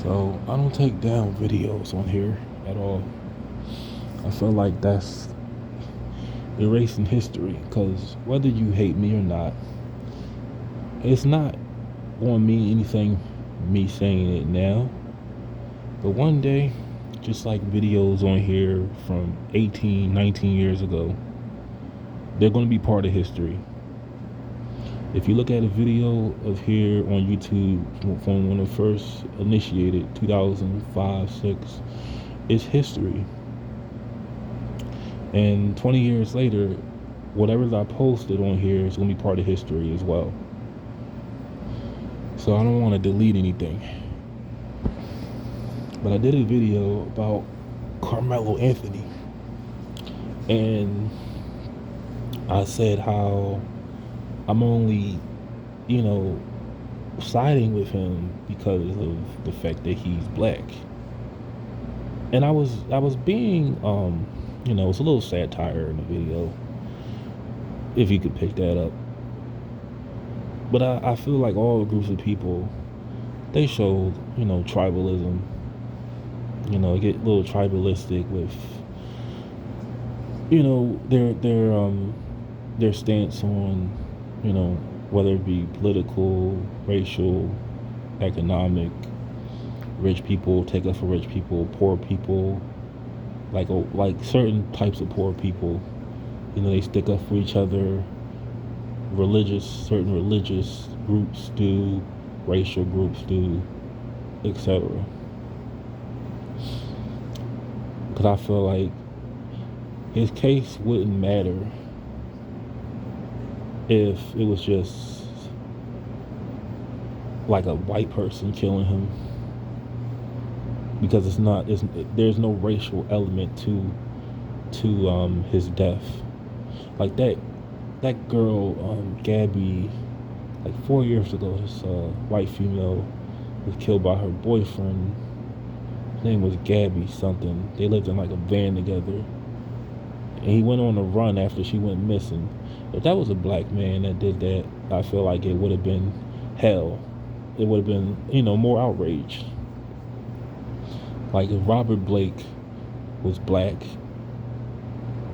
So I don't take down videos on here at all. I feel like that's erasing history because whether you hate me or not, it's not going to mean anything me saying it now. But one day, just like videos on here from 18, 19 years ago, they're going to be part of history. If you look at a video of here on YouTube from when it first initiated, 2005, 6, it's history. And 20 years later, whatever I posted on here is going to be part of history as well. So I don't want to delete anything. But I did a video about Carmelo Anthony. And I said how I'm only, siding with him because of the fact that he's black. And I was being, it's a little satire in the video, if you could pick that up. But I feel like all groups of people, they showed, tribalism. Get a little tribalistic with, their stance on, whether it be political, racial, economic, rich people take up for rich people, poor people, like certain types of poor people, they stick up for each other. Certain religious groups do, racial groups do, etc. Because I feel like his case wouldn't matter if it was just like a white person killing him, because there's no racial element to his death. Like that girl, Gabby, like 4 years ago, this white female was killed by her boyfriend. His name was Gabby something. They lived in like a van together, and he went on a run after she went missing. If that was a black man that did that, I feel like it would have been hell. It would have been, more outrage. Like if Robert Blake was black,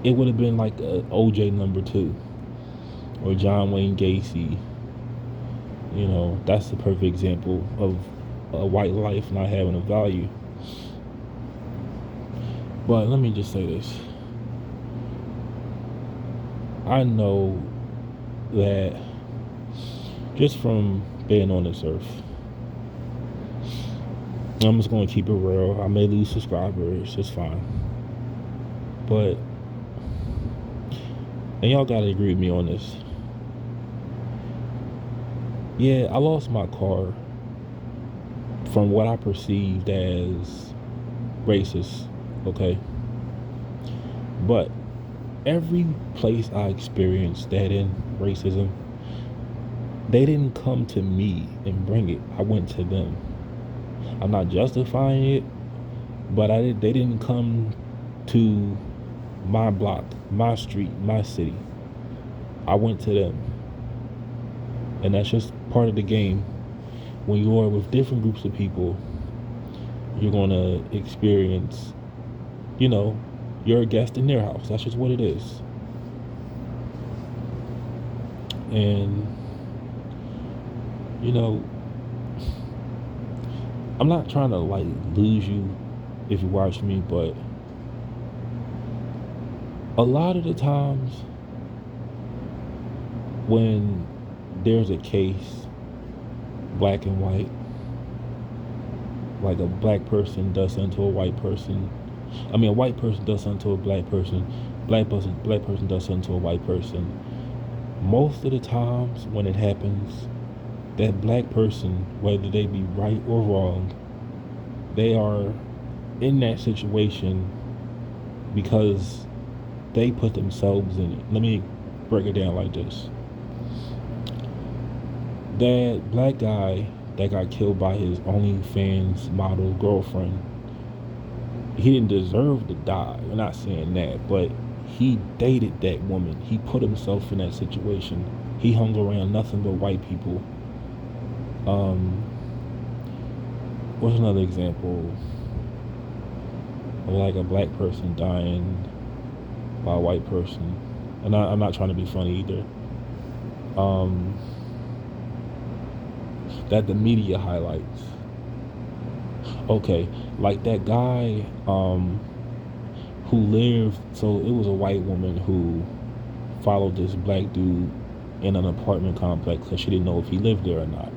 it would have been like a OJ #2 or John Wayne Gacy. That's the perfect example of a white life not having a value. But let me just say this. I know that just from being on this earth, I'm just going to keep it real. I may lose subscribers. It's fine. But, and y'all got to agree with me on this. Yeah, I lost my car from what I perceived as racist, okay? But every place I experienced that in racism, they didn't come to me and bring it. I went to them. I'm not justifying it, but they didn't come to my block, my street, my city. I went to them. And that's just part of the game. When you are with different groups of people, you're going to experience, you're a guest in their house. That's just what it is. And, I'm not trying to lose you if you watch me, but a lot of the times when there's a case, black and white, like a black person does something to a white person, a white person does something to a black person, black person does something to a white person, most of the times when it happens, that black person, whether they be right or wrong, they are in that situation because they put themselves in it. Let me break it down like this. That black guy that got killed by his OnlyFans model girlfriend, he didn't deserve to die. I'm not saying that, but he dated that woman. He put himself in that situation. He hung around nothing but white people. What's another example of like a black person dying by a white person? And I'm not trying to be funny either. Um, that the media highlights. Okay, like that guy who lived. So it was a white woman who followed this black dude in an apartment complex because she didn't know if he lived there or not.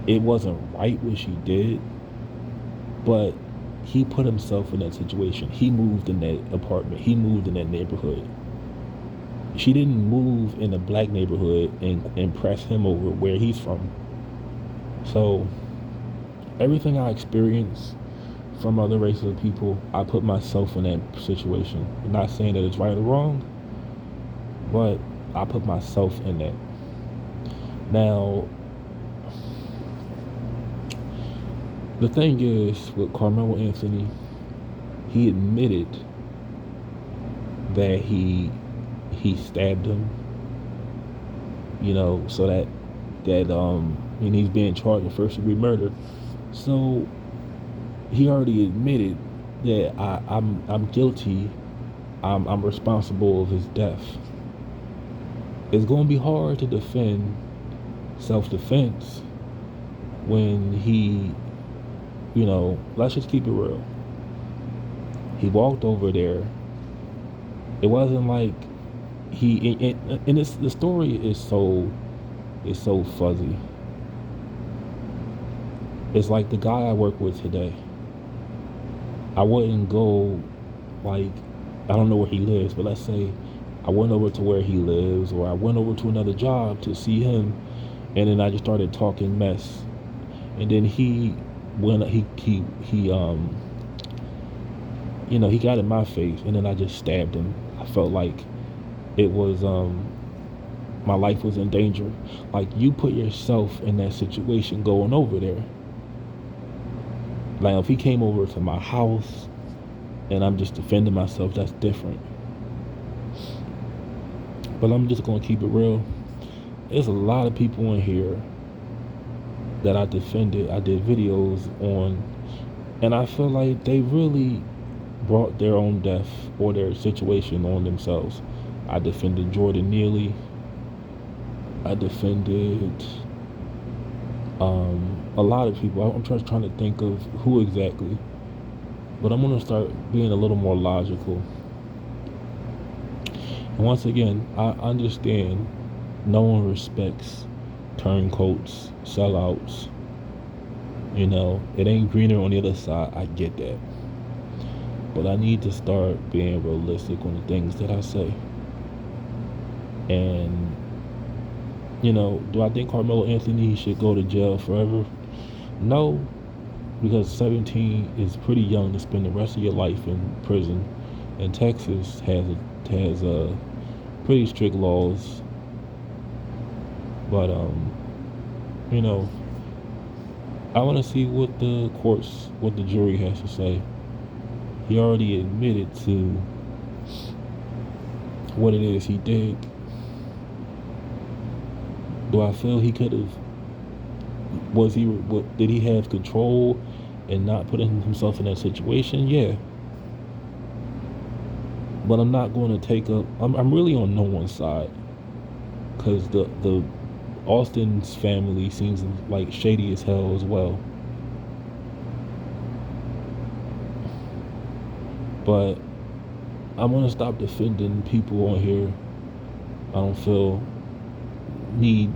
It wasn't right what she did, but he put himself in that situation. He moved in that apartment. He moved in that neighborhood. She didn't move in a black neighborhood and impress him over where he's from. So everything I experience from other races of people, I put myself in that situation. I'm not saying that it's right or wrong, but I put myself in that. Now, the thing is with Carmelo Anthony, he admitted that he stabbed him, so and he's being charged with first degree murder. So he already admitted that I'm guilty. I'm responsible of his death. It's going to be hard to defend self-defense when he, let's just keep it real. He walked over there. It wasn't like the story is so fuzzy. It's like the guy I work with today. I wouldn't go, like, I don't know where he lives, but let's say I went over to where he lives, or I went over to another job to see him, and then I just started talking mess, and then he got in my face, and then I just stabbed him. I felt like it was my life was in danger. Like, you put yourself in that situation going over there. Like, if he came over to my house and I'm just defending myself, that's different. But I'm just gonna keep it real. There's a lot of people in here that I defended. I did videos on, and I feel like they really brought their own death or their situation on themselves. I defended Jordan Neely. I defended a lot of people. I'm just trying to think of who exactly, but I'm gonna start being a little more logical. And once again, I understand no one respects turncoats, sellouts. It ain't greener on the other side. I get that. But I need to start being realistic on the things that I say. And, do I think Carmelo Anthony should go to jail forever? No, because 17 is pretty young to spend the rest of your life in prison. And Texas has pretty strict laws. But I want to see what the jury has to say. He already admitted to what it is he did. Do I feel he could have? Did he have control and not putting himself in that situation? Yeah. But I'm not going to take up. I'm really on no one's side, because the Austin's family seems like shady as hell as well. But I'm gonna stop defending people on here. I don't feel need,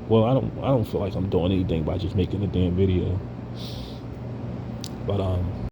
well, I don't feel like I'm doing anything by just making a damn video. But